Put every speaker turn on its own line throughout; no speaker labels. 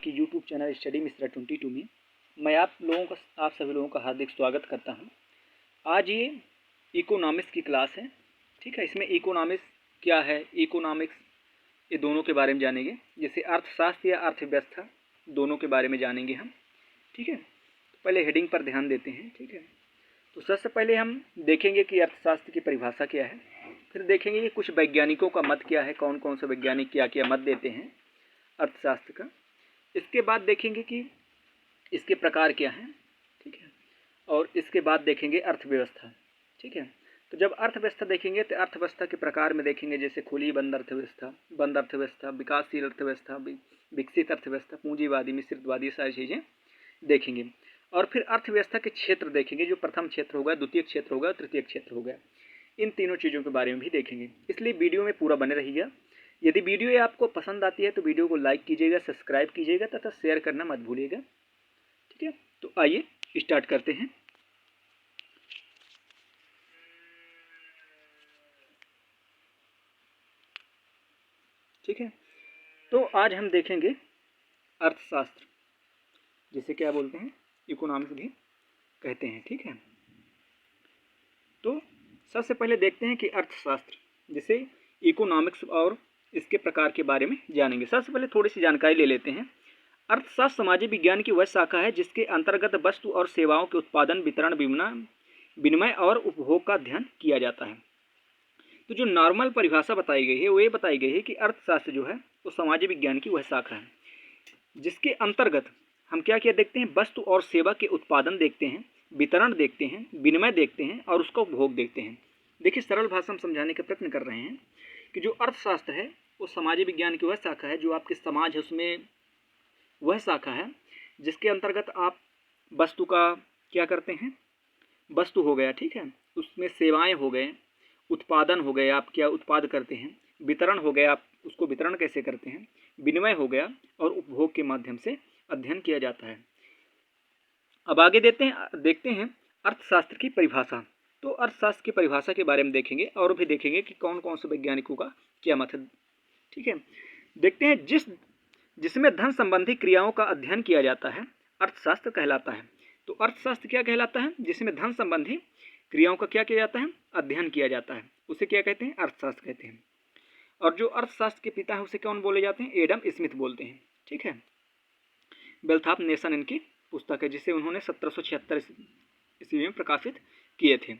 आपकी YouTube channel study Mishra 22 में मैं आप सभी लोगों का हार्दिक स्वागत करता हूं। आज ये इकोनॉमिक्स की क्लास है। ठीक है, इसमें इकोनॉमिक्स क्या है, इकोनॉमिक्स ये दोनों के बारे में जानेंगे, जैसे अर्थशास्त्र या अर्थव्यवस्था दोनों के बारे में जानेंगे हम। ठीक है, तो पहले हेडिंग पर ध्यान देते हैं। ठीक है, तो सबसे पहले हम देखेंगे कि अर्थशास्त्र की परिभाषा क्या है, फिर देखेंगे कि कुछ वैज्ञानिकों का मत क्या है, कौन कौन से वैज्ञानिक क्या क्या मत देते हैं अर्थशास्त्र का। इसके बाद देखेंगे कि इसके प्रकार क्या हैं। ठीक है, और इसके बाद देखेंगे अर्थव्यवस्था। ठीक है, तो जब अर्थव्यवस्था देखेंगे तो अर्थव्यवस्था के प्रकार में देखेंगे, जैसे खुली बंद अर्थव्यवस्था, विकासशील अर्थव्यवस्था, विकसित अर्थव्यवस्था, पूंजीवादी, मिश्रितवादी, सारी चीज़ें देखेंगे। और फिर अर्थव्यवस्था के क्षेत्र देखेंगे, जो प्रथम क्षेत्र होगा, द्वितीय क्षेत्र होगा, तृतीय क्षेत्र होगा। इन तीनों चीज़ों के बारे में भी देखेंगे, इसलिए वीडियो में पूरा बने रहिएगा। यदि वीडियो आपको पसंद आती है तो वीडियो को लाइक कीजिएगा, सब्सक्राइब कीजिएगा तथा शेयर करना मत भूलिएगा। ठीक है, तो आइए स्टार्ट करते हैं। ठीक है, तो आज हम देखेंगे अर्थशास्त्र, जिसे क्या बोलते हैं, इकोनॉमिक्स भी कहते हैं। ठीक है, तो सबसे पहले देखते हैं कि अर्थशास्त्र, जिसे इकोनॉमिक्स और इसके प्रकार के बारे में जानेंगे। सबसे पहले थोड़ी सी जानकारी ले लेते हैं। अर्थशास्त्र सामाजिक विज्ञान की वह शाखा है जिसके अंतर्गत वस्तु और सेवाओं के उत्पादन, वितरण, विनिमय और उपभोग का अध्ययन किया जाता है। तो जो नॉर्मल परिभाषा बताई गई है वो ये बताई गई है कि अर्थशास्त्र जो है वो सामाजिक विज्ञान की वह शाखा है जिसके अंतर्गत हम क्या क्या देखते हैं, वस्तु और सेवा के उत्पादन देखते हैं, वितरण देखते हैं, विनिमय देखते हैं और उसका उपभोग देखते हैं। देखिए, सरल भाषा में समझाने का प्रयत्न कर रहे हैं कि जो अर्थशास्त्र है वो सामाजिक विज्ञान की वह शाखा है, जो आपके समाज है उसमें वह शाखा है जिसके अंतर्गत आप वस्तु का क्या करते हैं, वस्तु हो गया, ठीक है, उसमें सेवाएं हो गए, उत्पादन हो गए, आप क्या उत्पाद करते हैं, वितरण हो गया, आप उसको वितरण कैसे करते हैं, विनिमय हो गया और उपभोग के माध्यम से अध्ययन किया जाता है। अब आगे देखते हैं अर्थशास्त्र की परिभाषा। तो अर्थशास्त्र की परिभाषा के बारे में देखेंगे और भी देखेंगे कि कौन कौन से वैज्ञानिकों का क्या मत है। ठीक है, देखते हैं जिसमें धन संबंधी क्रियाओं का अध्ययन किया जाता है अर्थशास्त्र कहलाता है। तो अर्थशास्त्र क्या कहलाता है, जिसमें धन संबंधी क्रियाओं का क्या किया जाता है, अध्ययन किया जाता है, उसे क्या कहते हैं, अर्थशास्त्र कहते हैं। और जो अर्थशास्त्र के पिता है उसे कौन बोले जाते हैं, एडम स्मिथ बोलते हैं। ठीक है, वेल्थ ऑफ नेशन इनकी पुस्तक है जिसे उन्होंने 1776 ईस्वी में प्रकाशित किए थे।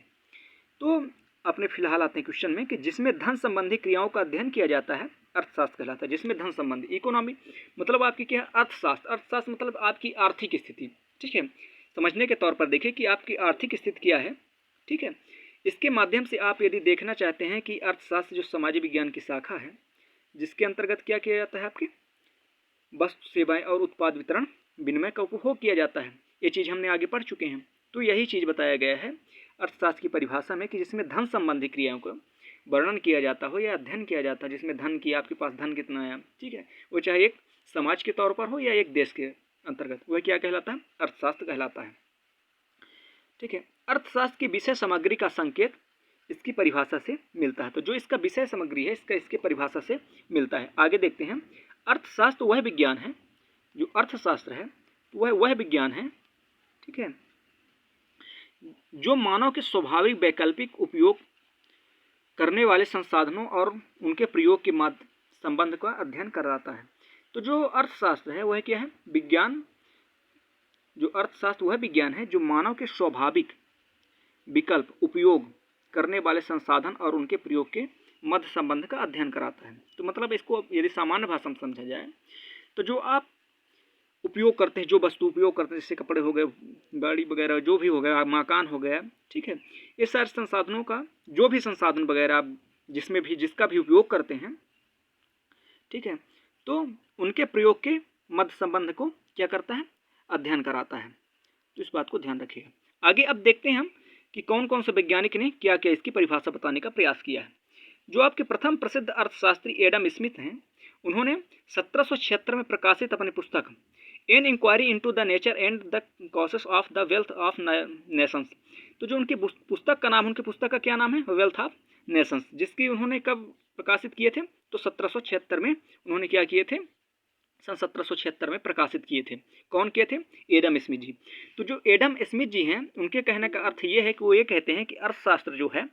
तो अपने फिलहाल आते हैं क्वेश्चन में कि जिसमें धन संबंधी क्रियाओं का अध्ययन किया जाता है अर्थशास्त्र कहलाता है। जिसमें धन संबंधी, इकोनॉमी मतलब आपकी क्या है, अर्थशास्त्र मतलब आपकी आर्थिक स्थिति। ठीक है, समझने के तौर पर देखिए कि आपकी आर्थिक स्थिति क्या है। ठीक है, इसके माध्यम से आप यदि देखना चाहते हैं कि अर्थशास्त्र जो सामाजिक विज्ञान की शाखा है जिसके अंतर्गत क्या किया जाता है, आपकी वस्तु, सेवाएं और उत्पाद, वितरण, विनिमय का उपभोग किया जाता है, ये चीज़ हमने आगे पढ़ चुके हैं। तो यही चीज़ बताया गया है अर्थशास्त्र की परिभाषा में कि जिसमें धन संबंधी क्रियाओं का वर्णन किया जाता हो या अध्ययन किया जाता है, जिसमें धन की, आपके पास धन कितना है, ठीक है, वो चाहे एक समाज के तौर पर हो या एक देश के अंतर्गत, वह क्या कहलाता है, अर्थशास्त्र कहलाता है। ठीक है, अर्थशास्त्र की विषय सामग्री का संकेत इसकी परिभाषा से मिलता है। तो जो इसका विषय सामग्री है इसके परिभाषा से मिलता है। आगे देखते हैं, अर्थशास्त्र वह विज्ञान है, जो अर्थशास्त्र है वह विज्ञान है, ठीक है, जो मानव के स्वाभाविक वैकल्पिक उपयोग करने वाले संसाधनों और उनके प्रयोग के माध्य संबंध का अध्ययन कराता है। तो जो अर्थशास्त्र है वह क्या है, विज्ञान, जो अर्थशास्त्र वह विज्ञान है जो मानव के स्वाभाविक विकल्प उपयोग करने वाले संसाधन और उनके प्रयोग के मध्य संबंध का अध्ययन कराता है। तो मतलब इसको यदि सामान्य भाषा में समझा जाए तो जो आप उपयोग करते हैं, जो वस्तु उपयोग करते हैं, जैसे कपड़े हो गए, गाड़ी वगैरह, जो भी हो गया, मकान हो गया, ठीक है, ये सारे संसाधनों का, जो भी संसाधन वगैरह आप जिसका भी उपयोग करते हैं, ठीक है, तो उनके प्रयोग के मध्य संबंध को क्या करता है, अध्ययन कराता है। तो इस बात को ध्यान रखिएगा। आगे अब देखते हैं हम कि कौन कौन से वैज्ञानिक ने क्या क्या इसकी परिभाषा बताने का प्रयास किया है। जो आपके प्रथम प्रसिद्ध अर्थशास्त्री एडम स्मिथ हैं, उन्होंने 1776 में प्रकाशित अपनी पुस्तक an inquiry into the nature and the causes of the wealth of nations, तो जो उनकी पुस्तक का नाम, उनकी पुस्तक का क्या नाम है, वेल्थ ऑफ नेशंस, जिसकी उन्होंने कब प्रकाशित किए थे, तो 1776 में उन्होंने क्या किए थे, सन 1776 में प्रकाशित किए थे। कौन किए थे? एडम स्मिथ जी। तो जो एडम स्मिथ जी हैं, उनके कहने का अर्थ ये है कि वो ये कहते हैं कि अर्थशास्त्र जो है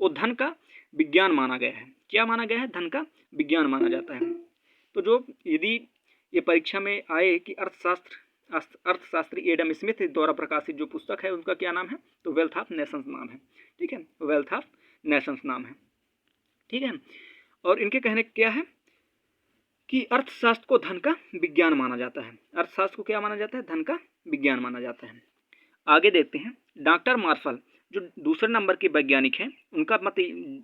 वो धन का विज्ञान माना गया है। क्या माना गया है? धन का विज्ञान माना जाता है। तो जो यदि ये परीक्षा में आए कि अर्थशास्त्री एडम स्मिथ द्वारा प्रकाशित जो पुस्तक है उनका क्या नाम है, तो वेल्थ ऑफ नेशंस नाम है। ठीक है, वेल्थ ऑफ नेशंस नाम है। ठीक है, और इनके कहने क्या है कि अर्थशास्त्र को धन का विज्ञान माना जाता है। अर्थशास्त्र को क्या माना जाता है? धन का विज्ञान माना जाता है। आगे देखते हैं, डॉक्टर मार्शल जो दूसरे नंबर के वैज्ञानिक हैं, उनका मत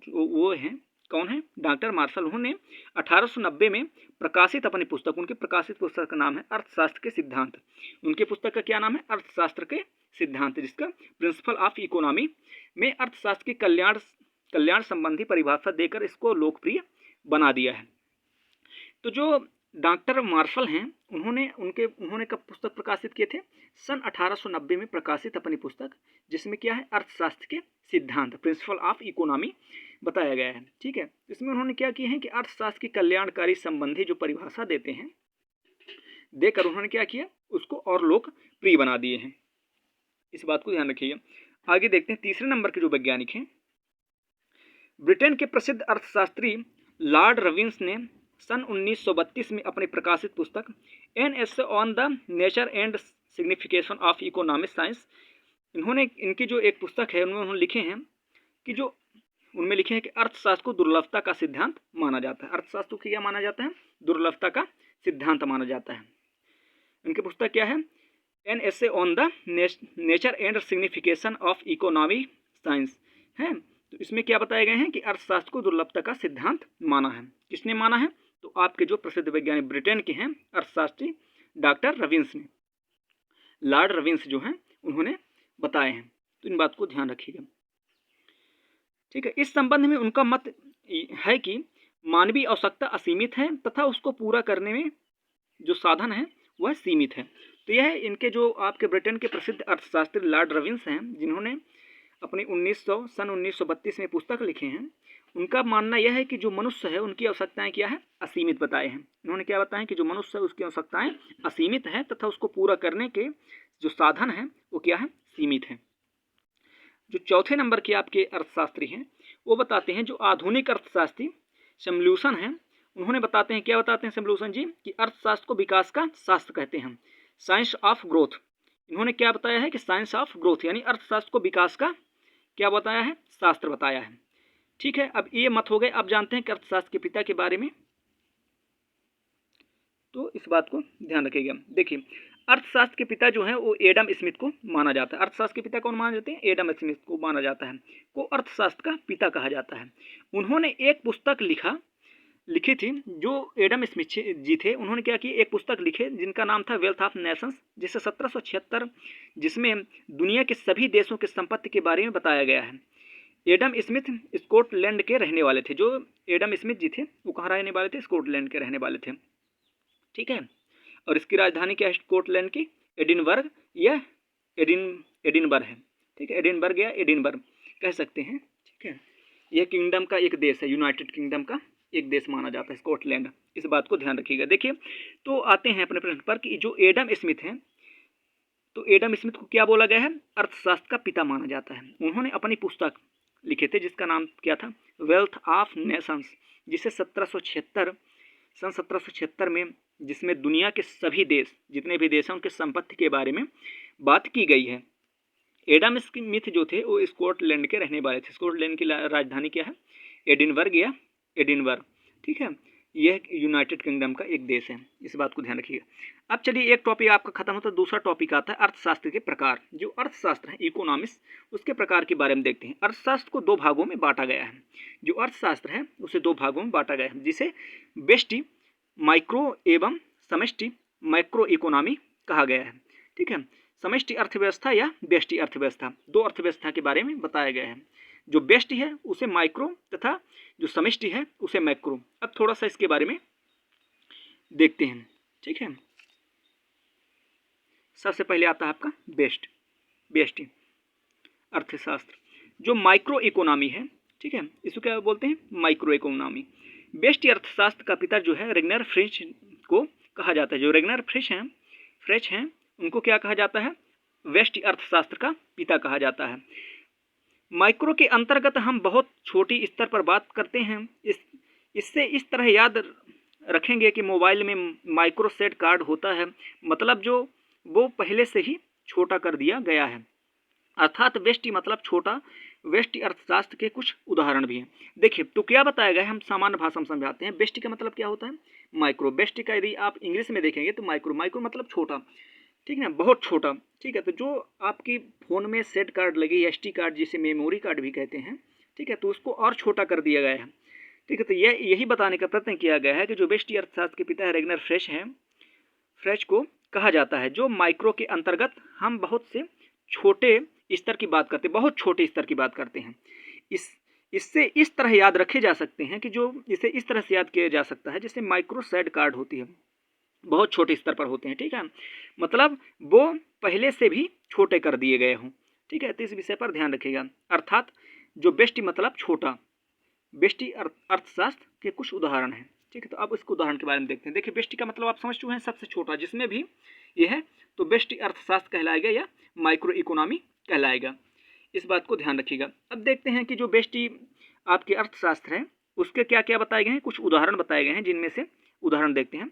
वो हैं, कौन है? Doctor Marshall. उन्होंने 1890 में प्रकाशित अपनी पुस्तक, उनकी प्रकाशित पुस्तक का नाम है अर्थशास्त्र के सिद्धांत। उनके पुस्तक का क्या नाम है? अर्थशास्त्र के सिद्धांत, जिसका प्रिंसिपल ऑफ इकोनॉमी में अर्थशास्त्र की कल्याण संबंधी परिभाषा देकर इसको लोकप्रिय बना दिया है। तो जो डॉक्टर मार्शल हैं, उन्होंने कब पुस्तक प्रकाशित किए थे? सन 1890 में प्रकाशित अपनी पुस्तक, जिसमें क्या है? अर्थशास्त्र के सिद्धांत, प्रिंसिपल ऑफ इकोनॉमी बताया गया है। ठीक है, इसमें उन्होंने क्या किया है कि अर्थशास्त्र की कल्याणकारी संबंधी जो परिभाषा देते हैं, देकर उन्होंने क्या किया? उसको और लोकप्रिय बना दिए हैं। इस बात को ध्यान रखिएगा। आगे देखते हैं, तीसरे नंबर के जो वैज्ञानिक हैं, ब्रिटेन के प्रसिद्ध अर्थशास्त्री लॉर्ड रविन्स ने सन 1932 में अपनी प्रकाशित पुस्तक an essay on the nature and signification of economic science, इनकी जो एक पुस्तक है उन्होंने लिखे हैं कि जो उनमें लिखे हैं कि अर्थशास्त्र को दुर्लभता का सिद्धांत माना जाता है। अर्थशास्त्र को क्या माना जाता है? दुर्लभता का सिद्धांत माना जाता है। उनकी पुस्तक क्या है? An essay on the nature and signification of economic science है। तो इसमें क्या बताए गए हैं कि अर्थशास्त्र को दुर्लभता का सिद्धांत माना है। किसने माना है? तो आपके जो प्रसिद्ध वैज्ञानिक ब्रिटेन के हैं अर्थशास्त्री डॉक्टर रविन्स ने, लॉर्ड रविन्स जो हैं, उन्होंने बताए हैं। तो इन बात को ध्यान रखिएगा। ठीक है, इस संबंध में उनका मत है कि मानवीय आवश्यकता असीमित है तथा उसको पूरा करने में जो साधन है वह सीमित है। तो यह इनके जो आपके ब्रिटेन के प्रसिद्ध अर्थशास्त्री लॉर्ड रविन्स हैं, जिन्होंने अपनी 1932 में पुस्तक लिखे हैं, उनका मानना यह है कि जो मनुष्य है उनकी आवश्यकताएं क्या है? असीमित बताए हैं। उन्होंने क्या बताया कि जो मनुष्य है उसकी आवश्यकताएं असीमित है तथा उसको पूरा करने के जो साधन हैं वो क्या है? सीमित है। जो चौथे नंबर के आपके अर्थशास्त्री हैं वो बताते हैं, जो आधुनिक अर्थशास्त्री सैमुएल्सन हैं, उन्होंने बताते हैं, क्या बताते हैं सैमुएल्सन जी? कि अर्थशास्त्र को विकास का शास्त्र कहते हैं, साइंस ऑफ ग्रोथ। इन्होंने क्या बताया है कि साइंस ऑफ ग्रोथ यानी अर्थशास्त्र को विकास का क्या बताया है? शास्त्र बताया है। ठीक है, अब ये मत हो गए। अब जानते हैं कि अर्थशास्त्र के पिता के बारे में, तो इस बात को ध्यान रखिएगा। देखिए, अर्थशास्त्र के पिता जो है वो एडम स्मिथ को माना जाता है। अर्थशास्त्र के पिता कौन माने जाते हैं? एडम स्मिथ को माना जाता है, को अर्थशास्त्र का पिता कहा जाता है। उन्होंने एक पुस्तक लिखी थी, जो एडम स्मिथ जी थे, उन्होंने क्या की? एक पुस्तक लिखे जिनका नाम था वेल्थ ऑफ नेशंस, जिसे 1776, जिसमें दुनिया के सभी देशों की संपत्ति के बारे में बताया गया है। एडम स्मिथ स्कॉटलैंड के रहने वाले थे। जो एडम स्मिथ जी थे वो कहाँ रहने वाले थे? स्कॉटलैंड के रहने वाले थे। ठीक है, और इसकी राजधानी क्या है? स्कॉटलैंड की एडिनबर्ग या एडिनबर्ग है। ठीक है, एडिनबर्ग या एडिनबर्ग कह सकते हैं। ठीक है, यह किंगडम का एक देश है, यूनाइटेड किंगडम का एक देश माना जाता है स्कॉटलैंड। इस बात को ध्यान रखिएगा। देखिए, तो आते हैं अपने प्रश्न पर कि जो एडम स्मिथ हैं, तो एडम स्मिथ को क्या बोला गया है? अर्थशास्त्र का पिता माना जाता है। उन्होंने अपनी पुस्तक लिखे थे जिसका नाम क्या था? वेल्थ ऑफ नेशंस, जिसे सन 1776 में, जिसमें दुनिया के सभी देश, जितने भी देश हैं, उनके संपत्ति के बारे में बात की गई है। एडम स्मिथ जो थे वो स्कॉटलैंड के रहने वाले थे। स्कॉटलैंड की राजधानी क्या है? एडिनबर्ग या एडिनबर्ग। ठीक है, यह यूनाइटेड किंगडम का एक देश है। इस बात को ध्यान रखिएगा। अब चलिए, एक टॉपिक आपका खत्म होता है, दूसरा टॉपिक आता है अर्थशास्त्र के प्रकार। जो अर्थशास्त्र है, इकोनॉमिक्स, उसके प्रकार के बारे में देखते हैं। अर्थशास्त्र को दो भागों में बांटा गया है। जो अर्थशास्त्र है उसे दो भागों में बांटा गया है, जिसे व्यष्टि माइक्रो एवं समष्टि मैक्रो इकोनॉमी कहा गया है। ठीक है, समष्टि अर्थव्यवस्था या व्यष्टि अर्थव्यवस्था, दो अर्थव्यवस्था के बारे में बताया गया है। जो व्यष्टि है उसे माइक्रो तथा जो समष्टि है उसे मैक्रो। अब थोड़ा सा इसके बारे में देखते हैं। ठीक है, सबसे पहले आता है आपका व्यष्टि अर्थशास्त्र। जो माइक्रो इकोनॉमी है, ठीक है, इसको क्या बोलते हैं? Micro economy. व्यष्टि अर्थशास्त्र का पिता जो है रेगनर फ्रिच को कहा जाता है। जो रेगनर फ्रेश हैं उनको क्या कहा जाता है? व्यष्टि अर्थशास्त्र का पिता कहा जाता है। माइक्रो के अंतर्गत हम बहुत छोटी स्तर पर बात करते हैं। इससे इस तरह याद रखेंगे कि मोबाइल में माइक्रो सेट कार्ड होता है, मतलब जो वो पहले से ही छोटा कर दिया गया है। अर्थात व्यष्टि मतलब छोटा। व्यष्टि अर्थशास्त्र के कुछ उदाहरण भी हैं। देखिए तो क्या बताया गया है, हम सामान्य भाषा में समझाते हैं। व्यष्टि का मतलब क्या होता है? माइक्रो। व्यष्टि का यदि आप इंग्लिश में देखेंगे तो माइक्रो मतलब छोटा, ठीक है ना, बहुत छोटा। ठीक है, तो जो आपकी फ़ोन में सेट कार्ड लगी, एसडी कार्ड जिसे मेमोरी कार्ड भी कहते हैं, ठीक है, तो उसको और छोटा कर दिया गया है। ठीक है, तो यही बताने का प्रयत्न किया गया है कि जो व्यष्टि अर्थशास्त्र के पिता रेगनर फ्रेश को कहा जाता है। जो माइक्रो के अंतर्गत हम बहुत से छोटे स्तर की बात करते हैं, बहुत छोटे स्तर की बात करते हैं। इससे इस तरह याद रखे जा सकते हैं कि जो इसे इस तरह से याद किया जा सकता है जैसे माइक्रो सेट कार्ड होती है, बहुत छोटे स्तर पर होते हैं। ठीक है, मतलब वो पहले से भी छोटे कर दिए गए हों। ठीक है, तो इस विषय पर ध्यान रखिएगा। अर्थात जो व्यष्टि मतलब छोटा। व्यष्टि अर्थशास्त्र के कुछ उदाहरण हैं। ठीक है, तो अब इसको उदाहरण के बारे में देखते हैं। देखिए व्यष्टि का मतलब आप समझ चुके हैं, सबसे छोटा जिसमें भी ये है तो व्यष्टि अर्थशास्त्र कहलाएगा या माइक्रो इकोनॉमी कहलाएगा। इस बात को ध्यान रखिएगा। अब देखते हैं कि जो व्यष्टि आपके अर्थशास्त्र है उसके क्या क्या बताए गए हैं, कुछ उदाहरण बताए गए हैं, जिनमें से उदाहरण देखते हैं।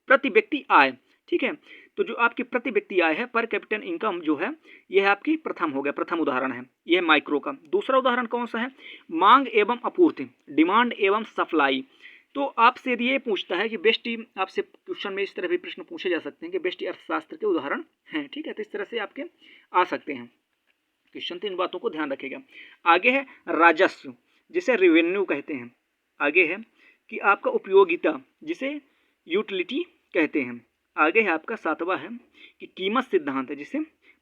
प्रति व्यक्ति आय। ठीक है, तो जो आपकी प्रति व्यक्ति आय है, पर कैपिटल इनकम जो है, यह आपकी प्रथम हो गया, प्रथम उदाहरण है यह माइक्रो का। दूसरा उदाहरण कौन सा है? मांग एवं आपूर्ति, डिमांड एवं सप्लाई। तो आपसे यदि ये पूछता है कि व्यष्टि, आपसे क्वेश्चन में इस तरह भी प्रश्न पूछे जा सकते हैं कि व्यष्टि अर्थशास्त्र के उदाहरण हैं। ठीक है, तो इस तरह से आपके आ सकते हैं क्वेश्चन, तो इन बातों को ध्यान रखिएगा। आगे है राजस्व, जिसे रेवेन्यू कहते हैं। आगे है कि आपका उपयोगिता, जिसे यूटिलिटी कहते हैं। आगे है आपका सातवां है कि कीमत सिद्धांत है, जिसे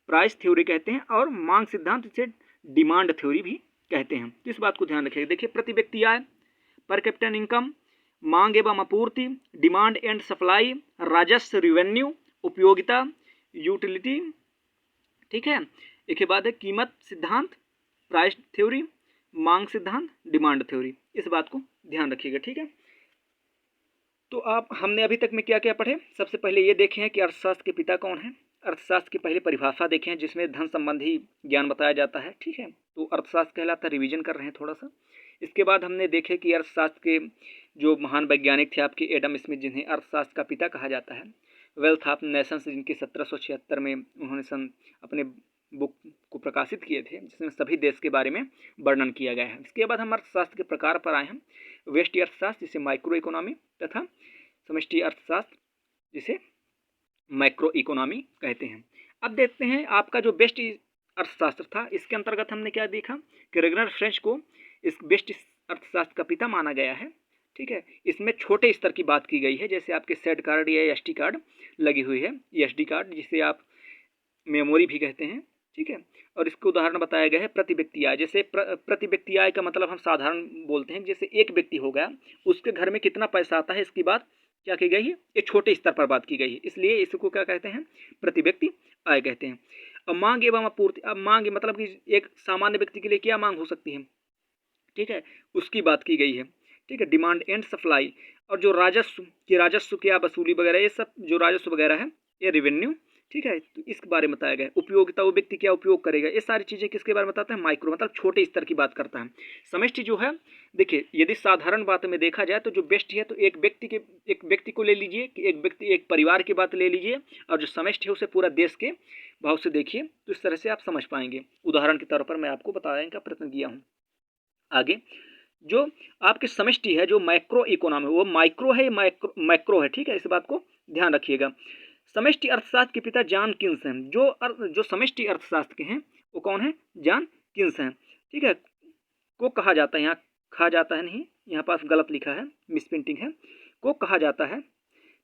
प्राइस थ्योरी कहते हैं, और मांग सिद्धांत, जिसे डिमांड थ्योरी भी कहते हैं। इस बात को ध्यान रखिएगा। देखिए प्रति व्यक्ति आय, पर कैपिटल इनकम, मांग एवं आपूर्ति, डिमांड एंड सप्लाई, राजस्व रेवेन्यू, उपयोगिता यूटिलिटी। ठीक है, एक के बाद है कीमत सिद्धांत, प्राइस थ्योरी, मांग सिद्धांत, डिमांड थ्योरी। इस बात को ध्यान रखिएगा। ठीक है, तो आप हमने अभी तक में क्या क्या पढ़े? सबसे पहले ये देखे हैं कि अर्थशास्त्र के पिता कौन है। अर्थशास्त्र की पहले परिभाषा देखें हैं, जिसमें धन संबंधी ज्ञान बताया जाता है। ठीक है, तो अर्थशास्त्र कहलाता है, रिवीजन कर रहे हैं थोड़ा सा। इसके बाद हमने देखे कि अर्थशास्त्र के जो महान वैज्ञानिक थे आपके एडम स्मिथ, जिन्हें अर्थशास्त्र का पिता कहा जाता है। वेल्थ ऑफ नेशंस, जिनकी 1776 में उन्होंने अपने बुक को प्रकाशित किए थे, जिसमें सभी देश के बारे में वर्णन किया गया है। इसके बाद हम अर्थशास्त्र के प्रकार पर आए हैं। व्यष्टि अर्थशास्त्र, जिसे माइक्रो इकोनॉमी, तथा समष्टि अर्थशास्त्र, जिसे मैक्रो इकोनॉमी कहते हैं। अब देखते हैं आपका जो व्यष्टि अर्थशास्त्र था, इसके अंतर्गत हमने क्या देखा कि रेगनर फ्रेश को इस व्यष्टि अर्थशास्त्र का पिता माना गया है। ठीक है, इसमें छोटे स्तर की बात की गई है, जैसे आपके सेट कार्ड या एसडी कार्ड लगी हुई है, एसडी कार्ड जिसे आप मेमोरी भी कहते हैं। ठीक है, और इसके उदाहरण बताया गया है प्रति व्यक्ति आय। जैसे प्रति व्यक्ति आय का मतलब हम साधारण बोलते हैं, जैसे एक व्यक्ति हो गया, उसके घर में कितना पैसा आता है, इसकी बात क्या की गई है, एक छोटे स्तर पर बात की गई है, इसलिए इसको क्या कहते हैं, प्रति व्यक्ति आय कहते हैं। अब मांग एवं आपूर्ति। अब मांग मतलब कि एक सामान्य व्यक्ति के लिए क्या मांग हो सकती है, ठीक है, उसकी बात की गई है। ठीक है, डिमांड एंड सप्लाई। और जो राजस्व क्या वसूली वगैरह, ये सब जो राजस्व वगैरह है, ये रेवेन्यू। ठीक है, तो इसके बारे में बताया गया है। उपयोगिता, वो व्यक्ति क्या उपयोग करेगा, ये सारी चीज़ें किसके बारे में बताता है, माइक्रो, मतलब छोटे स्तर की बात करता है। समष्टि जो है, देखिए यदि साधारण बात में देखा जाए तो जो व्यष्टि है, तो एक व्यक्ति को ले लीजिए, कि एक व्यक्ति, एक परिवार की बात ले लीजिए, और जो समष्टि है उसे पूरा देश के भाव से देखिए, तो इस तरह से आप समझ पाएंगे। उदाहरण के तौर पर मैं आपको बताने का प्रयत्न किया हूँ। आगे जो आपकी समष्टि है, जो मैक्रो इकोनॉमी, वो माइक्रो है, मैक्रो है। ठीक है, इस बात को ध्यान रखिएगा। समष्टि अर्थशास्त्र के पिता जॉन किन्स हैं। जो समष्टि अर्थशास्त्र के हैं वो कौन है, जॉन किन्स हैं। ठीक है, को कहा जाता है, यहाँ कहा जाता है नहीं, यहाँ पास गलत लिखा है, मिसप्रिंटिंग है, को कहा जाता है।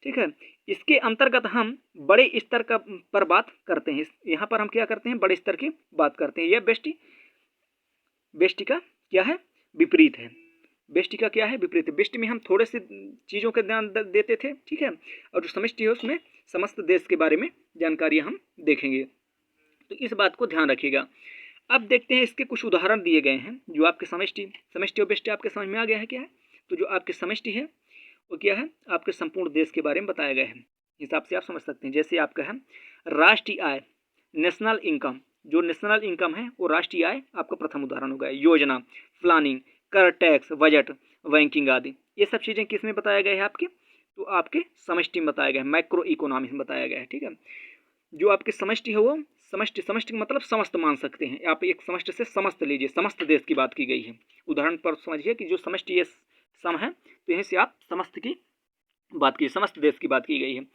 ठीक है, इसके अंतर्गत हम बड़े स्तर का पर बात करते हैं। यहाँ पर हम क्या करते हैं, बड़े स्तर की बात करते हैं। यह व्यष्टि का क्या है, विपरीत है। व्यष्टि का क्या है, विपरीत है। व्यष्टि में हम थोड़े से चीज़ों के ध्यान देते थे। ठीक है, और जो समष्टि है उसमें समस्त देश के बारे में जानकारी हम देखेंगे, तो इस बात को ध्यान रखिएगा। अब देखते हैं इसके कुछ उदाहरण दिए गए हैं। जो आपके समष्टि और व्यष्टि आपके समझ में आ गया है क्या है। तो जो आपकी समष्टि है वो क्या है, आपके संपूर्ण देश के बारे में बताया गया है, हिसाब से आप समझ सकते हैं। जैसे आपका है राष्ट्रीय आय, नेशनल इनकम, जो नेशनल इनकम है वो राष्ट्रीय आय आपका प्रथम उदाहरण होगा। योजना, प्लानिंग, कर, टैक्स, बजट, बैंकिंग आदि, ये सब चीज़ें किस में बताया गया है आपके, तो आपके समष्टि में बताया गया है, मैक्रो इकोनॉमिक्स में बताया गया है। ठीक है, जो आपकी समष्टि है वो समष्टि का मतलब समस्त मान सकते हैं आप, एक समष्टि से समस्त लीजिए, समस्त देश की बात की गई है। उदाहरण पर समझिए कि जो समष्टि ये सम है, तो यहीं से आप समस्त की बात की, समस्त देश की बात की गई है।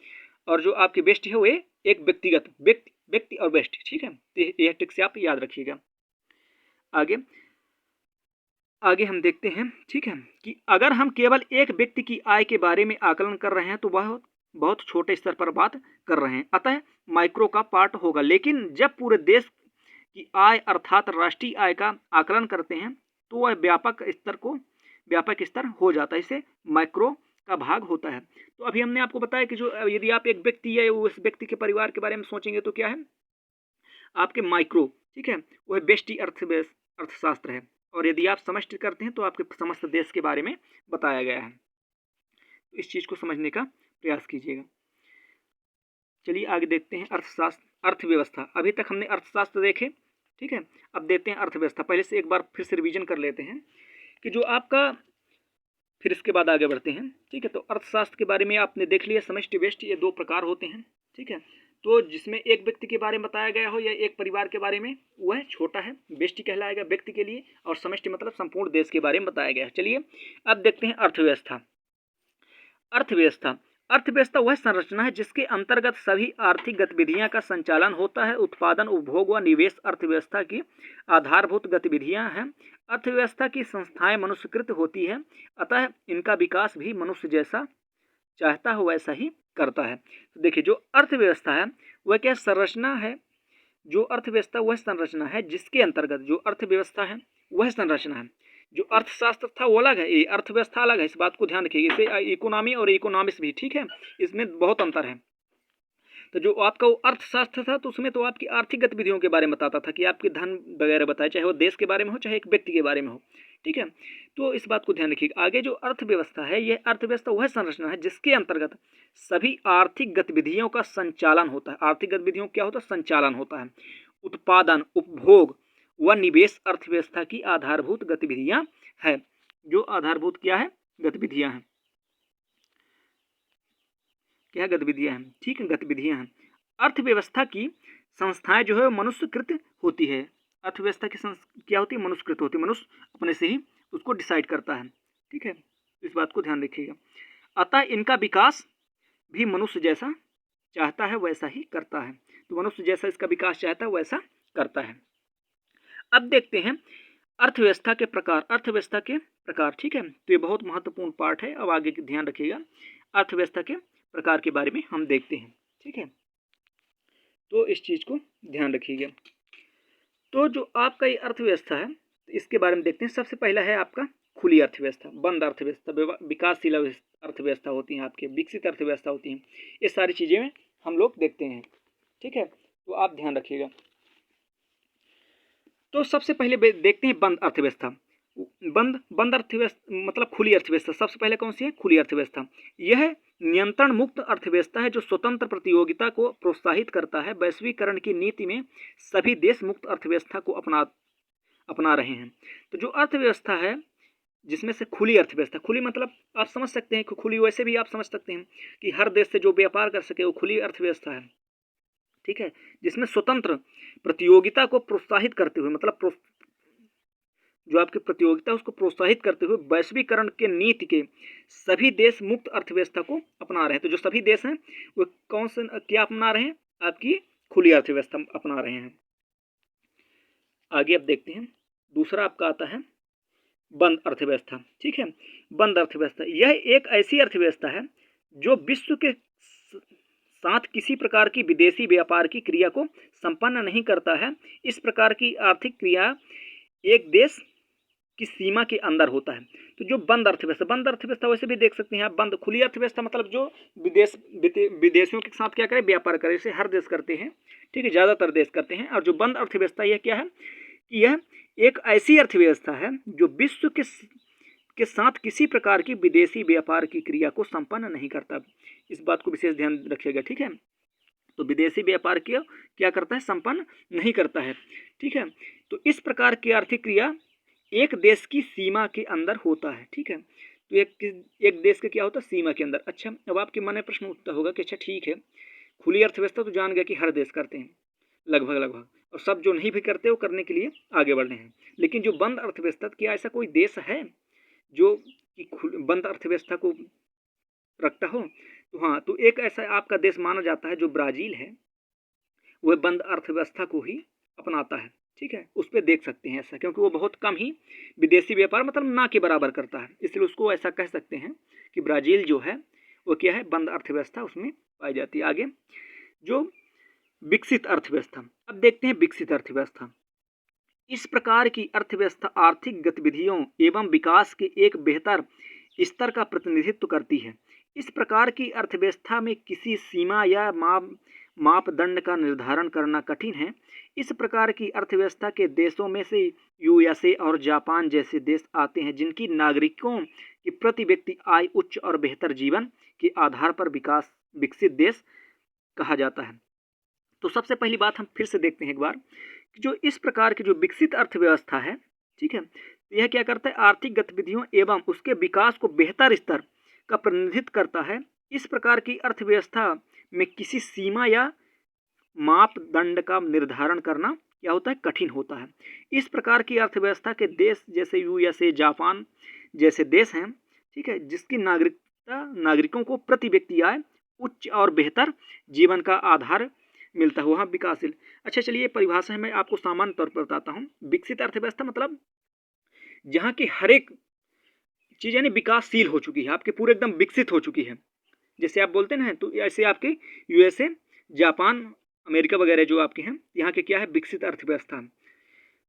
और जो आपकी बेष्टि है वो एक व्यक्तिगत, व्यक्ति और बेष्टि। ठीक है, तो यह ट्रिक से आप याद रखिएगा। आगे हम देखते हैं, ठीक है, कि अगर हम केवल एक व्यक्ति की आय के बारे में आकलन कर रहे हैं तो वह बहुत छोटे स्तर पर बात कर रहे हैं, अतः माइक्रो का पार्ट होगा। लेकिन जब पूरे देश की आय अर्थात राष्ट्रीय आय का आकलन करते हैं तो वह व्यापक स्तर हो जाता है, इसे माइक्रो का भाग होता है। तो अभी हमने आपको बताया कि जो यदि आप एक व्यक्ति है उस व्यक्ति के परिवार के बारे में सोचेंगे तो क्या है आपके माइक्रो, ठीक है, वह व्यष्टि अर्थशास्त्र है। और यदि आप समष्टि करते हैं तो आपके समस्त देश के बारे में बताया गया है। तो इस चीज़ को समझने का प्रयास कीजिएगा। चलिए आगे देखते हैं अर्थशास्त्र, अर्थव्यवस्था। अभी तक हमने अर्थशास्त्र देखे, ठीक है, अब देखते हैं अर्थव्यवस्था। पहले से एक बार फिर से रिवीजन कर लेते हैं कि जो आपका, फिर इसके बाद आगे बढ़ते हैं। ठीक है, तो अर्थशास्त्र के बारे में आपने देख लिया, समष्टि व्यष्टि ये दो प्रकार होते हैं। ठीक है, तो जिसमें एक व्यक्ति के बारे में बताया गया हो या एक परिवार के बारे में, वह छोटा है, व्यष्टि कहलाएगा व्यक्ति के लिए, और समष्टि मतलब संपूर्ण देश के बारे में बताया गया है। चलिए अब देखते हैं अर्थव्यवस्था। अर्थव्यवस्था वह संरचना है जिसके अंतर्गत सभी आर्थिक गतिविधियां का संचालन होता है। उत्पादन, उपभोग व निवेश अर्थव्यवस्था की आधारभूत गतिविधियां हैं। अर्थव्यवस्था की संस्थाएं मनुष्यकृत होती है, अतः इनका विकास भी मनुष्य जैसा चाहता हो वैसा ही करता है। तो देखिए, जो अर्थव्यवस्था है वह क्या संरचना है, जो अर्थव्यवस्था वह संरचना है जिसके अंतर्गत, जो अर्थव्यवस्था है वह संरचना है, जो अर्थशास्त्र था वो अलग है, ये अर्थव्यवस्था अलग है, इस बात को ध्यान रखिएगा। इसे इकोनॉमी और इकोनॉमिक्स भी, ठीक है, इसमें बहुत अंतर है। तो जो आपका वो अर्थशास्त्र था तो उसमें तो आपकी आर्थिक गतिविधियों के बारे में बताता था कि आपके धन वगैरह बताए, चाहे वो देश के बारे में हो चाहे एक व्यक्ति के बारे में हो। ठीक है, तो इस बात को ध्यान रखिएगा। आगे जो अर्थव्यवस्था है, यह अर्थव्यवस्था वह संरचना है जिसके अंतर्गत सभी आर्थिक गतिविधियों का संचालन होता है। आर्थिक गतिविधियों क्या होता है, संचालन होता है। उत्पादन, उपभोग व निवेश अर्थव्यवस्था की आधारभूत गतिविधियां हैं। जो आधारभूत क्या है, गतिविधियां हैं, क्या गतिविधियां हैं, ठीक है, गतिविधियां हैं। अर्थव्यवस्था की संस्थाएं जो है मनुष्यकृत होती है। अर्थव्यवस्था की क्या होती है, मनुष्यकृत होती है, मनुष्य अपने से ही उसको डिसाइड करता है। ठीक है, इस बात को ध्यान रखिएगा। अतः इनका विकास भी मनुष्य जैसा चाहता है वैसा ही करता है। तो मनुष्य जैसा इसका विकास चाहता है वैसा करता है। अब देखते हैं अर्थव्यवस्था के प्रकार, अर्थव्यवस्था के प्रकार। ठीक है, तो ये बहुत महत्वपूर्ण पार्ट है, अब आगे ध्यान रखिएगा। अर्थव्यवस्था के प्रकार के बारे में हम देखते हैं। ठीक है, तो इस चीज़ को ध्यान रखिएगा। तो जो आपका ये अर्थव्यवस्था है इसके बारे में देखते हैं। सबसे पहला है आपका खुली अर्थव्यवस्था, बंद अर्थव्यवस्था, विकासशील अर्थव्यवस्था होती हैं आपके, विकसित अर्थव्यवस्था होती हैं। ये सारी चीज़ें में हम लोग देखते हैं। ठीक है, तो आप ध्यान रखिएगा। तो सबसे पहले देखते हैं बंद अर्थव्यवस्था। बंद अर्थव्यवस्था मतलब खुली अर्थव्यवस्था। सबसे पहले कौन सी है, खुली अर्थव्यवस्था। यह नियंत्रण मुक्त अर्थव्यवस्था है जो स्वतंत्र प्रतियोगिता को प्रोत्साहित करता है। वैश्वीकरण की नीति में सभी देश मुक्त अर्थव्यवस्था को अपना रहे हैं। तो जो अर्थव्यवस्था है जिसमें से खुली अर्थव्यवस्था, खुली मतलब आप समझ सकते हैं कि खुली वैसे भी आप समझ सकते हैं कि हर देश से जो व्यापार कर सके वो खुली अर्थव्यवस्था है। ठीक है, जिसमें स्वतंत्र प्रतियोगिता को प्रोत्साहित करते हुए, मतलब जो आपकी प्रतियोगिता है उसको प्रोत्साहित करते हुए वैश्वीकरण के नीति के सभी देश मुक्त अर्थव्यवस्था को अपना रहे हैं। तो जो सभी देश हैं वो कौन से क्या अपना रहे हैं, आपकी खुली अर्थव्यवस्था अपना रहे हैं। आगे अब देखते हैं, दूसरा आपका आता है बंद अर्थव्यवस्था। ठीक है, बंद अर्थव्यवस्था यह एक ऐसी अर्थव्यवस्था है जो विश्व के साथ किसी प्रकार की विदेशी व्यापार की क्रिया को संपन्न नहीं करता है। इस प्रकार की आर्थिक क्रिया एक देश की सीमा के अंदर होता है। तो जो बंद अर्थव्यवस्था वैसे भी देख सकते हैं आप बंद। खुली अर्थव्यवस्था मतलब जो विदेशियों के साथ क्या करे, व्यापार करे, इसे हर देश करते हैं। ठीक है, ज़्यादातर देश करते हैं। और जो बंद अर्थव्यवस्था यह क्या है कि यह एक ऐसी अर्थव्यवस्था है जो विश्व के के साथ किसी प्रकार की विदेशी व्यापार की क्रिया को संपन्न नहीं करता। इस बात को विशेष ध्यान रखिएगा, ठीक है। तो विदेशी व्यापार की क्या करता है, संपन्न नहीं करता है, ठीक है। तो इस प्रकार की आर्थिक क्रिया एक देश की सीमा के अंदर होता है, ठीक है। तो एक देश के क्या होता है, सीमा के अंदर। अच्छा, अब आपके मन में प्रश्न उठता होगा कि अच्छा ठीक है, खुली अर्थव्यवस्था तो जान गया कि हर देश करते हैं लगभग, और सब जो नहीं भी करते वो करने के लिए आगे बढ़ रहे हैं। लेकिन जो बंद अर्थव्यवस्था, क्या ऐसा कोई देश है जो कि बंद अर्थव्यवस्था को रखता हो? तो हाँ, तो एक ऐसा आपका देश माना जाता है जो ब्राज़ील है, वह बंद अर्थव्यवस्था को ही अपनाता है, ठीक है। उस पर देख सकते हैं ऐसा, क्योंकि वो बहुत कम ही विदेशी व्यापार मतलब ना के बराबर करता है, इसलिए उसको ऐसा कह सकते हैं कि ब्राज़ील जो है वो क्या है, बंद अर्थव्यवस्था उसमें पाई जाती है। आगे जो विकसित अर्थव्यवस्था, अब देखते हैं विकसित अर्थव्यवस्था। इस प्रकार की अर्थव्यवस्था आर्थिक गतिविधियों एवं विकास के एक बेहतर स्तर का प्रतिनिधित्व करती है। इस प्रकार की अर्थव्यवस्था में किसी सीमा या मापदंड का निर्धारण करना कठिन है। इस प्रकार की अर्थव्यवस्था के देशों में से यूएसए और जापान जैसे देश आते हैं, जिनकी नागरिकों की प्रति व्यक्ति आय उच्च और बेहतर जीवन के आधार पर विकसित देश कहा जाता है। तो सबसे पहली बात हम फिर से देखते हैं एक बार, कि जो इस प्रकार की जो विकसित अर्थव्यवस्था है, ठीक है, तो यह क्या करता है, आर्थिक गतिविधियों एवं उसके विकास को बेहतर स्तर का प्रतिनिधित्व करता है। इस प्रकार की अर्थव्यवस्था में किसी सीमा या मापदंड का निर्धारण करना क्या होता है, कठिन होता है। इस प्रकार की अर्थव्यवस्था के देश जैसे यूएसए, जापान जैसे देश हैं, ठीक है, जिसकी नागरिकों को प्रति व्यक्ति आय उच्च और बेहतर जीवन का आधार मिलता है, वहाँ विकासशील। अच्छा चलिए, परिभाषा मैं आपको सामान्य तौर पर बताता हूँ। विकसित अर्थव्यवस्था मतलब जहाँ की हर एक चीज़ यानी विकासशील हो चुकी है, आपके पूरे एकदम विकसित हो चुकी है। जैसे आप बोलते ना, तो ऐसे आपके यूएसए, जापान, अमेरिका वगैरह जो आपके हैं, यहाँ के क्या है, विकसित अर्थव्यवस्था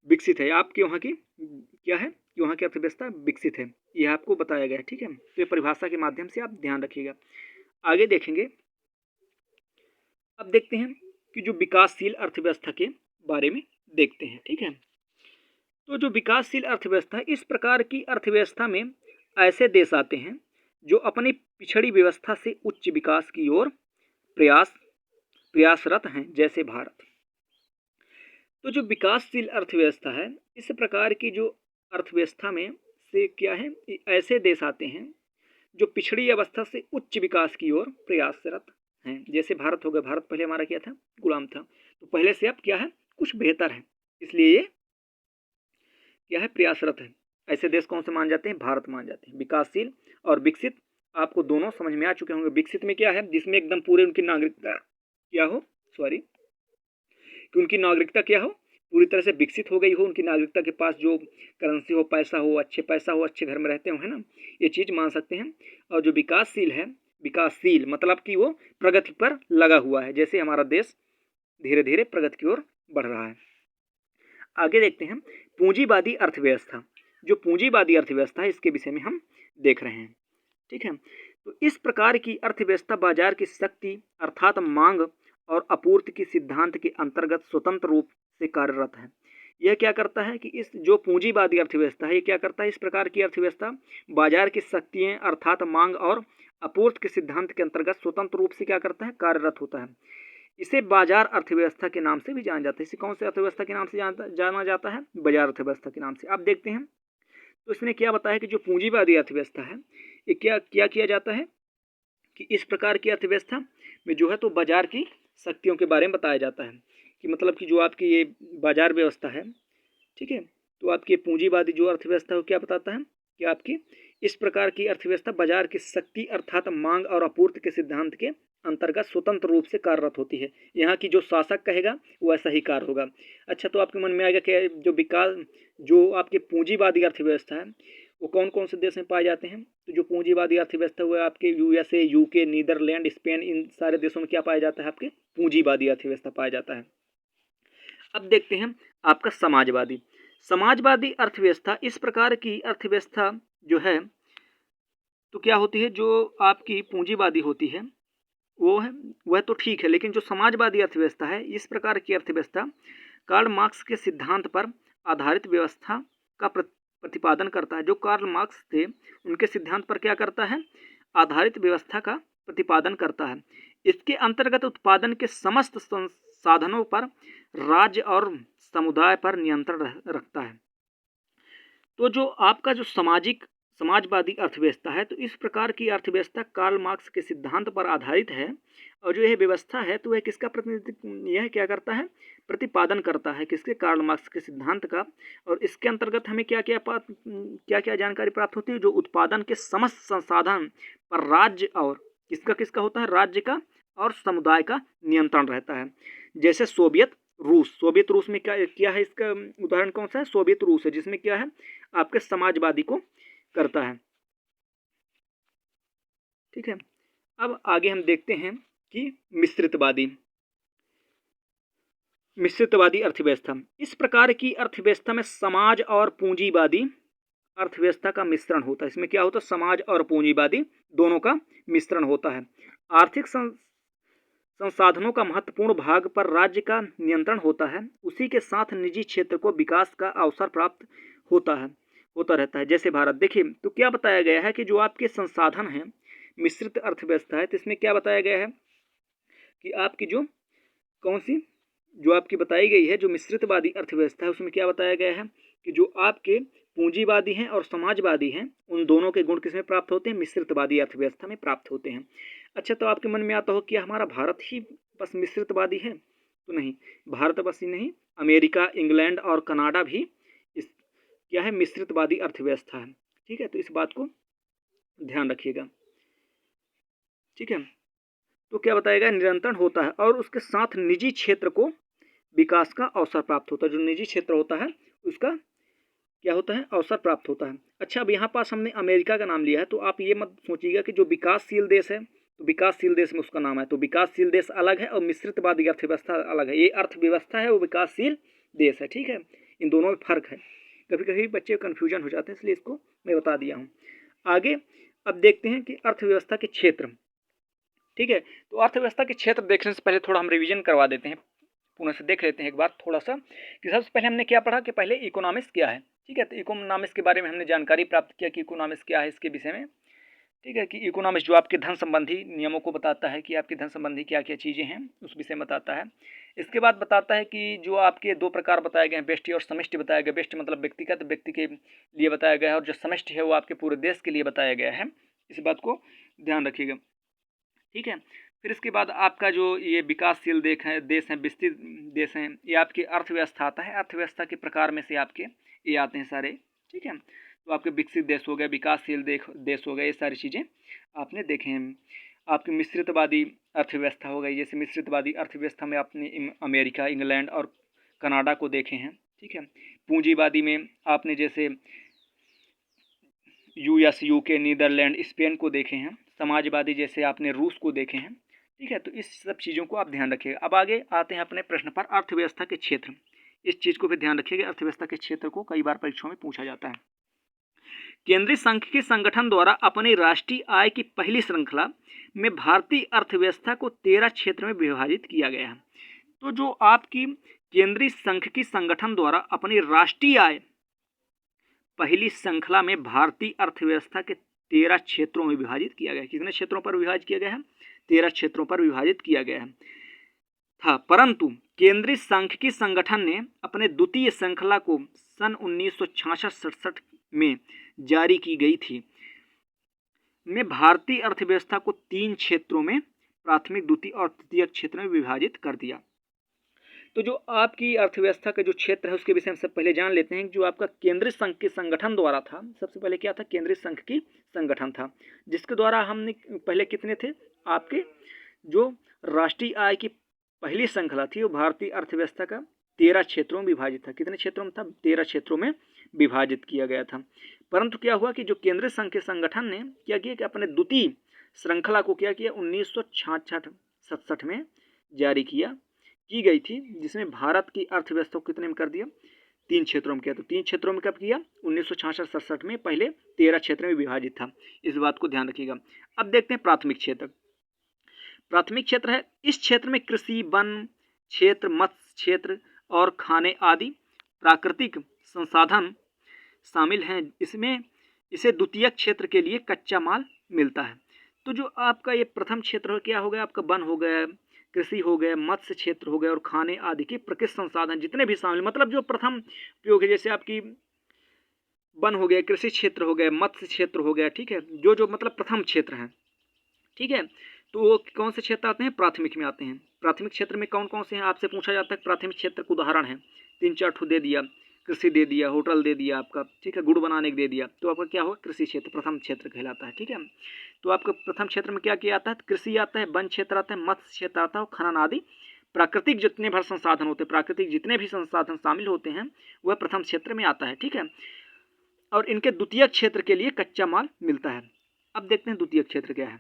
विकसित है। आपके वहाँ की क्या है, वहाँ की अर्थव्यवस्था विकसित है, यह आपको बताया गया है, ठीक है। तो ये परिभाषा के माध्यम से आप ध्यान रखिएगा। आगे देखेंगे, अब देखते हैं कि जो विकासशील अर्थव्यवस्था के बारे में देखते हैं, ठीक है। तो जो विकासशील अर्थव्यवस्था है, इस प्रकार की अर्थव्यवस्था में ऐसे देश आते हैं जो अपनी पिछड़ी व्यवस्था से उच्च विकास की ओर प्रयासरत हैं, जैसे भारत। तो जो विकासशील अर्थव्यवस्था है, इस प्रकार की जो अर्थव्यवस्था में से क्या है, ऐसे देश आते हैं जो पिछड़ी अवस्था से उच्च विकास की ओर प्रयासरत हैं, जैसे भारत हो गया। भारत पहले हमारा क्या था, गुलाम था, तो पहले से अब क्या है, कुछ बेहतर है, इसलिए ये क्या है, प्रयासरत है। ऐसे देश कौन से मान जाते हैं, भारत मान जाते हैं। विकासशील और विकसित आपको दोनों समझ में आ चुके होंगे। विकसित में क्या है, जिसमें एकदम पूरे उनकी नागरिकता क्या हो, कि उनकी नागरिकता क्या हो, पूरी तरह से विकसित हो गई हो, उनकी नागरिकता के पास जो करेंसी हो, पैसा हो, अच्छे घर में रहते हो, है ना, ये चीज़ मान सकते हैं। और जो विकासशील है, विकासशील मतलब कि वो प्रगति पर लगा हुआ है, जैसे हमारा देश धीरे धीरे प्रगति की ओर बढ़ रहा है। आगे देखते हैं पूंजीवादी अर्थव्यवस्था। जो पूंजीवादी अर्थव्यवस्था है, इसके विषय में हम देख रहे हैं, ठीक है। तो इस प्रकार की अर्थव्यवस्था बाजार की शक्ति अर्थात मांग और आपूर्ति के सिद्धांत के अंतर्गत स्वतंत्र रूप से कार्यरत है। यह क्या करता है कि इस जो पूंजीवादी अर्थव्यवस्था है, ये क्या करता है, इस प्रकार की अर्थव्यवस्था बाजार की शक्तियाँ अर्थात मांग और आपूर्ति के सिद्धांत के अंतर्गत स्वतंत्र रूप से क्या करता है, कार्यरत होता है। इसे बाजार अर्थव्यवस्था के नाम से भी जाना जाता है। इसे कौन से अर्थव्यवस्था के नाम से जाना जाता है, बाजार अर्थव्यवस्था के नाम से। अब देखते हैं, तो इसने क्या बताया कि जो पूंजीवादी अर्थव्यवस्था है, ये क्या किया जाता है कि इस प्रकार की अर्थव्यवस्था में जो है तो बाजार की शक्तियों के बारे में बताया जाता है, कि मतलब कि जो आपकी ये बाजार व्यवस्था है, ठीक है, तो आपकी पूंजीवादी जो अर्थव्यवस्था है वो क्या बताता है कि आपकी इस प्रकार की अर्थव्यवस्था बाजार की शक्ति अर्थात मांग और आपूर्ति के सिद्धांत के अंतर्गत स्वतंत्र रूप से कार्यरत होती है। यहाँ की जो शासक कहेगा वैसा ही कार्य होगा। अच्छा, तो आपके मन में आएगा कि जो विकास जो आपकी पूंजीवादी अर्थव्यवस्था है वो कौन कौन से देश में पाए जाते हैं। तो जो पूंजीवादी अर्थव्यवस्था हुआ आपके यूएसए, यूके, नीदरलैंड, स्पेन, इन सारे देशों में क्या पाया जाता है, आपके पूंजीवादी अर्थव्यवस्था पाया जाता है। अब देखते हैं आपका समाजवादी अर्थव्यवस्था। इस प्रकार की अर्थव्यवस्था जो है तो क्या होती है, जो आपकी पूंजीवादी होती है वह तो ठीक है, लेकिन जो समाजवादी अर्थव्यवस्था है, इस प्रकार की अर्थव्यवस्था कार्ल मार्क्स के सिद्धांत पर आधारित व्यवस्था का प्रतिपादन करता है। जो कार्ल मार्क्स थे उनके सिद्धांत पर क्या करता है, आधारित व्यवस्था का प्रतिपादन करता है। इसके अंतर्गत उत्पादन के समस्त संसाधनों पर राज्य और समुदाय पर नियंत्रण रखता है। तो जो आपका जो समाजवादी अर्थव्यवस्था है, तो इस प्रकार की अर्थव्यवस्था कार्ल मार्क्स के सिद्धांत पर आधारित है। और जो यह व्यवस्था है तो वह किसका प्रतिनिधित्व, यह क्या करता है, प्रतिपादन करता है किसके, कार्ल मार्क्स के सिद्धांत का। और इसके अंतर्गत हमें क्या क्या जानकारी प्राप्त होती है, जो उत्पादन के समस्त संसाधन पर राज्य और किसका होता है, राज्य का और समुदाय का नियंत्रण रहता है। जैसे सोवियत रूस में क्या है, इसका उदाहरण कौन सा है, सोवियत रूस है, जिसमें क्या है, आपके समाजवादी को करता है। ठीक है, अब आगे हम देखते हैं कि मिश्रितवादी अर्थव्यवस्था। इस प्रकार की अर्थव्यवस्था में समाज और पूंजीवादी अर्थव्यवस्था का मिश्रण होता है। इसमें क्या होता है, समाज और पूंजीवादी दोनों का मिश्रण होता है। आर्थिक संसाधनों का महत्वपूर्ण भाग पर राज्य का नियंत्रण होता है। उसी के साथ निजी क्षेत्र को विकास का अवसर प्राप्त होता रहता है। जैसे भारत देखिए, तो क्या बताया गया है कि जो आपके संसाधन हैं, मिश्रित अर्थव्यवस्था है, तो इसमें क्या बताया गया है कि आपकी जो कौन सी जो आपकी बताई गई है, जो मिश्रितवादी अर्थव्यवस्था है, उसमें क्या बताया गया है कि जो आपके पूंजीवादी हैं और समाजवादी हैं, उन दोनों के गुण किसमें प्राप्त होते हैं, मिश्रितवादी अर्थव्यवस्था में प्राप्त होते हैं। अच्छा, तो आपके मन में आता हो कि हमारा भारत ही बस मिश्रितवादी है, तो नहीं, भारत बस ही नहीं, अमेरिका, इंग्लैंड और कनाडा भी इस क्या है, मिश्रितवादी अर्थव्यवस्था है। ठीक है, तो इस बात को ध्यान रखिएगा। ठीक है, तो क्या बताएगा, निरंतर होता है और उसके साथ निजी क्षेत्र को विकास का अवसर प्राप्त होता है। जो निजी क्षेत्र होता है उसका क्या होता है, अवसर प्राप्त होता है। अच्छा, अब यहाँ पास हमने अमेरिका का नाम लिया है, तो आप ये मत सोचिएगा कि जो विकासशील देश है, तो विकासशील देश में उसका नाम है, तो विकासशील देश अलग है और मिश्रितवादी अर्थव्यवस्था अलग है। ये अर्थव्यवस्था है, वो विकासशील देश है। ठीक है, इन दोनों में फर्क है। कभी कभी बच्चे कन्फ्यूजन हो जाते हैं, इसलिए इसको मैं बता दिया हूँ। आगे अब देखते हैं कि अर्थव्यवस्था के क्षेत्र। ठीक है, तो अर्थव्यवस्था के क्षेत्र देखने से पहले थोड़ा हम रिवीजन करवा देते हैं, पुनः से देख लेते हैं एक बार थोड़ा सा कि सबसे पहले हमने क्या पढ़ा कि पहले इकोनॉमिक्स क्या है। ठीक है, तो इकोनॉमिक्स के बारे में हमने जानकारी प्राप्त किया कि इकोनॉमिक्स क्या है इसके विषय में। ठीक है, कि इकोनॉमिक्स जो आपके धन संबंधी नियमों को बताता है कि आपके धन संबंधी क्या क्या चीज़ें हैं, उस विषय में बताता है। इसके बाद बताता है कि जो आपके दो प्रकार बताए गए हैं, व्यष्टि और समष्टि बताया गया। व्यष्टि मतलब व्यक्तिगत व्यक्ति के लिए बताया गया है, और जो समष्टि है वो आपके पूरे देश के लिए बताया गया है। इस बात को ध्यान रखिएगा। ठीक है, फिर इसके बाद आपका जो ये विकासशील देश हैं, विस्तृत देश हैं, ये आपकी अर्थव्यवस्था आता है। अर्थव्यवस्था के प्रकार में से आपके ये आते हैं सारे। ठीक है, तो आपके विकसित देश हो गए, विकासशील देश हो गए, ये सारी चीज़ें आपने देखे हैं। आपकी मिश्रितवादी अर्थव्यवस्था हो गई, जैसे मिश्रितवादी अर्थव्यवस्था में आपने अमेरिका, इंग्लैंड और कनाडा को देखे हैं। ठीक है, पूंजीवादी में आपने जैसे यूएस, यूके, नीदरलैंड, स्पेन को देखे हैं। समाजवादी जैसे आपने रूस को देखे हैं। ठीक है, तो इस सब चीज़ों को आप ध्यान रखिएगा। अब आगे आते हैं अपने प्रश्न पर, अर्थव्यवस्था के क्षेत्र। इस चीज़ को भी ध्यान रखिएगा, अर्थव्यवस्था के क्षेत्र को कई बार परीक्षाओं में पूछा जाता है। केंद्रीय सांख्यिकी संगठन द्वारा अपनी राष्ट्रीय आय की पहली श्रृंखला में भारतीय अर्थव्यवस्था को 13 क्षेत्र में विभाजित किया गया है। तो जो आपकी केंद्रीय सांख्यिकी संगठन द्वारा अपनी राष्ट्रीय आय पहली श्रृंखला में भारतीय अर्थव्यवस्था के 13 क्षेत्रों में विभाजित किया गया है। कितने क्षेत्रों पर विभाजित किया गया है, 13 क्षेत्रों पर विभाजित किया गया है था। परंतु केंद्रीय सांख्यिकी संगठन ने अपने द्वितीय श्रृंखला को सन 1966-67 में जारी की गई थी में भारतीय अर्थव्यवस्था को 3 क्षेत्रों में, प्राथमिक, द्वितीय और तृतीय क्षेत्र में विभाजित कर दिया। तो जो आपकी अर्थव्यवस्था का जो क्षेत्र है उसके विषय में सब पहले जान लेते हैं। जो आपका केंद्रीय सांख्यिकी संगठन द्वारा था, सबसे पहले क्या था, केंद्रीय सांख्यिकी संगठन था, जिसके द्वारा हमने पहले कितने थे, आपके जो राष्ट्रीय आय की पहली श्रृंखला थी वो भारतीय अर्थव्यवस्था का 13 क्षेत्रों में विभाजित था। कितने क्षेत्रों में था, 13 क्षेत्रों में विभाजित किया गया था। परंतु क्या हुआ कि जो केंद्रीय सांख्यिकी संगठन ने क्या किया कि अपने द्वितीय श्रृंखला को क्या किया, 1966-67 में जारी की गई थी, जिसमें भारत की अर्थव्यवस्था को कितने में कर दिया, 3 क्षेत्रों में किया। तो 3 क्षेत्रों में कब किया, 1966-67 में, पहले 13 क्षेत्र में विभाजित था। इस बात को ध्यान रखिएगा। अब देखते हैं प्राथमिक क्षेत्र। प्राथमिक क्षेत्र है, इस क्षेत्र में कृषि, वन क्षेत्र, मत्स्य क्षेत्र और खाने आदि प्राकृतिक संसाधन शामिल हैं। इसमें इसे द्वितीयक क्षेत्र के लिए कच्चा माल मिलता है। तो जो आपका ये प्रथम क्षेत्र क्या हो गया, आपका वन हो गया, कृषि हो गया, मत्स्य क्षेत्र हो गया और खाने आदि के प्राकृतिक संसाधन जितने भी शामिल, मतलब जो प्रथम उपयोग है, जैसे आपकी वन हो गया, कृषि क्षेत्र हो गया, मत्स्य क्षेत्र हो गया, ठीक है, जो जो मतलब प्रथम क्षेत्र हैं, ठीक है। तो वो कौन से क्षेत्र आते हैं, प्राथमिक में आते हैं। प्राथमिक क्षेत्र में कौन कौन से हैं आपसे पूछा जाता है। प्राथमिक क्षेत्र का उदाहरण है 3-4 ठो दे दिया, कृषि दे दिया, होटल दे दिया आपका, ठीक है, गुड़ बनाने को दे दिया, तो आपका क्या होगा, कृषि क्षेत्र प्रथम क्षेत्र कहलाता है, ठीक है। तो आपका प्रथम क्षेत्र में क्या किया आता है, कृषि आता है, वन क्षेत्र आता है, मत्स्य क्षेत्र आता है, खनन आदि प्राकृतिक जितने भर संसाधन होते हैं, प्राकृतिक जितने भी संसाधन शामिल होते हैं वह प्रथम क्षेत्र में आता है, ठीक है। और इनके द्वितीय क्षेत्र के लिए कच्चा माल मिलता है। अब देखते हैं द्वितीय क्षेत्र क्या है।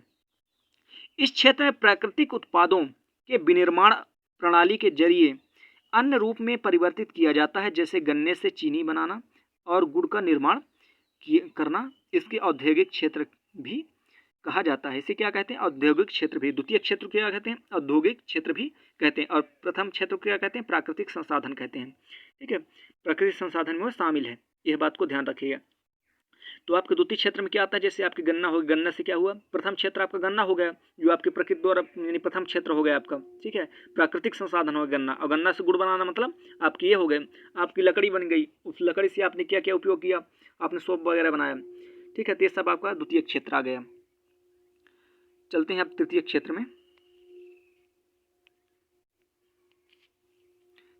इस क्षेत्र में प्राकृतिक उत्पादों के विनिर्माण प्रणाली के जरिए अन्य रूप में परिवर्तित किया जाता है, जैसे गन्ने से चीनी बनाना और गुड़ का निर्माण करना। इसके औद्योगिक क्षेत्र भी कहा जाता है। इसे क्या कहते हैं, औद्योगिक क्षेत्र भी। द्वितीय क्षेत्र क्या कहते हैं, औद्योगिक क्षेत्र भी कहते हैं। और प्रथम क्षेत्र क्या कहते हैं, प्राकृतिक संसाधन कहते हैं, ठीक है। प्राकृतिक संसाधन में वो शामिल है, यह बात को ध्यान रखिएगा। तो आपके द्वितीय क्षेत्र में क्या आता है, जैसे आपके गन्ना हो, गन्ना से क्या हुआ, प्रथम क्षेत्र आपका गन्ना हो गया, जो आपके प्रकृति द्वारा यानी प्रथम क्षेत्र हो गया आपका, ठीक है। प्राकृतिक संसाधन हो गया गन्ना, और गन्ना से गुड़ बनाना मतलब आपकी ये हो गए, आपकी लकड़ी बन गई, उस लकड़ी से आपने क्या क्या उपयोग किया, आपने सोप वगैरह बनाया, ठीक है। तो ये सब आपका द्वितीय क्षेत्र आ गया। चलते हैं अब तृतीय क्षेत्र में।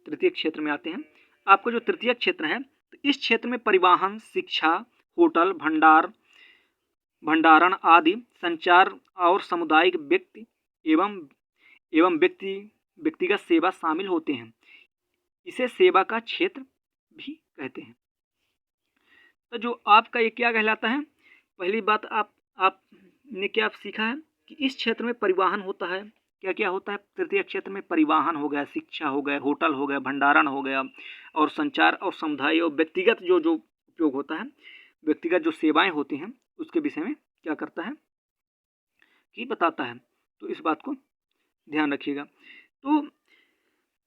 तृतीय क्षेत्र में आते हैं। आपको जो तृतीय क्षेत्र है, तो इस क्षेत्र में परिवहन, शिक्षा, होटल, भंडारण आदि संचार और सामुदायिक व्यक्ति एवं व्यक्तिगत सेवा शामिल होते हैं। इसे सेवा का क्षेत्र भी कहते हैं। तो जो आपका ये क्या कहलाता है, पहली बात आपने क्या सीखा है कि इस क्षेत्र में परिवहन होता है। क्या क्या होता है तृतीय क्षेत्र में, परिवहन हो गया, शिक्षा हो गया, होटल हो गया, भंडारण हो गया, और संचार और समुदाय और व्यक्तिगत जो जो उपयोग होता है, व्यक्तिगत जो सेवाएं होती हैं उसके विषय में क्या करता है कि बताता है। तो इस बात को ध्यान रखिएगा। तो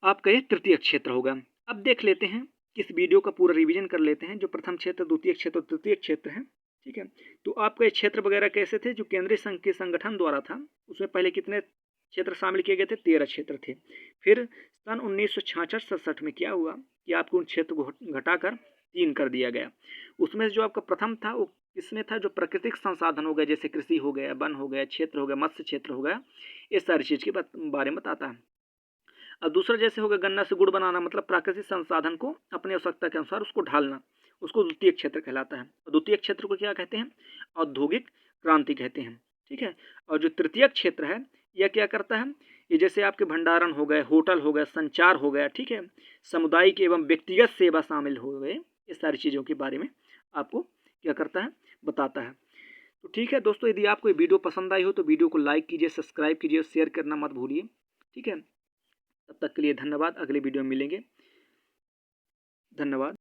आपका ये तृतीय क्षेत्र होगा। अब देख लेते हैं, इस वीडियो का पूरा रिवीजन कर लेते हैं, जो प्रथम क्षेत्र, द्वितीय क्षेत्र, तृतीय क्षेत्र है, ठीक है। तो आपका ये क्षेत्र वगैरह कैसे थे, जो केंद्रीय संघ के संगठन द्वारा था, उसमें पहले कितने क्षेत्र शामिल किए गए थे, 13 क्षेत्र थे। फिर सन 1966-67 में क्या हुआ कि आपको उन क्षेत्र को घटाकर 3 कर दिया गया। उसमें जो आपका प्रथम था वो किसमें था, जो प्राकृतिक संसाधन हो गए, जैसे कृषि हो गया, वन हो गया, क्षेत्र हो गया, मत्स्य क्षेत्र हो गया, इस सारी चीज़ के बारे में बताता है। और दूसरा जैसे हो गया गन्ना से गुड़ बनाना, मतलब प्राकृतिक संसाधन को अपनी आवश्यकता के अनुसार उसको ढालना, उसको द्वितीय क्षेत्र कहलाता है। और द्वितीय क्षेत्र को क्या कहते हैं, औद्योगिक क्रांति कहते हैं, ठीक है। और जो तृतीय क्षेत्र है यह क्या करता है, ये जैसे आपके भंडारण हो गए, होटल हो गया, संचार हो गया, ठीक है, सामुदायिक एवं व्यक्तिगत सेवा शामिल हो गए, इस सारी चीज़ों के बारे में आपको क्या करता है, बताता है। तो ठीक है दोस्तों, यदि आपको ये वीडियो पसंद आई हो तो वीडियो को लाइक कीजिए, सब्सक्राइब कीजिए और शेयर करना मत भूलिए, ठीक है। तब तक के लिए धन्यवाद, अगले वीडियो में मिलेंगे, धन्यवाद।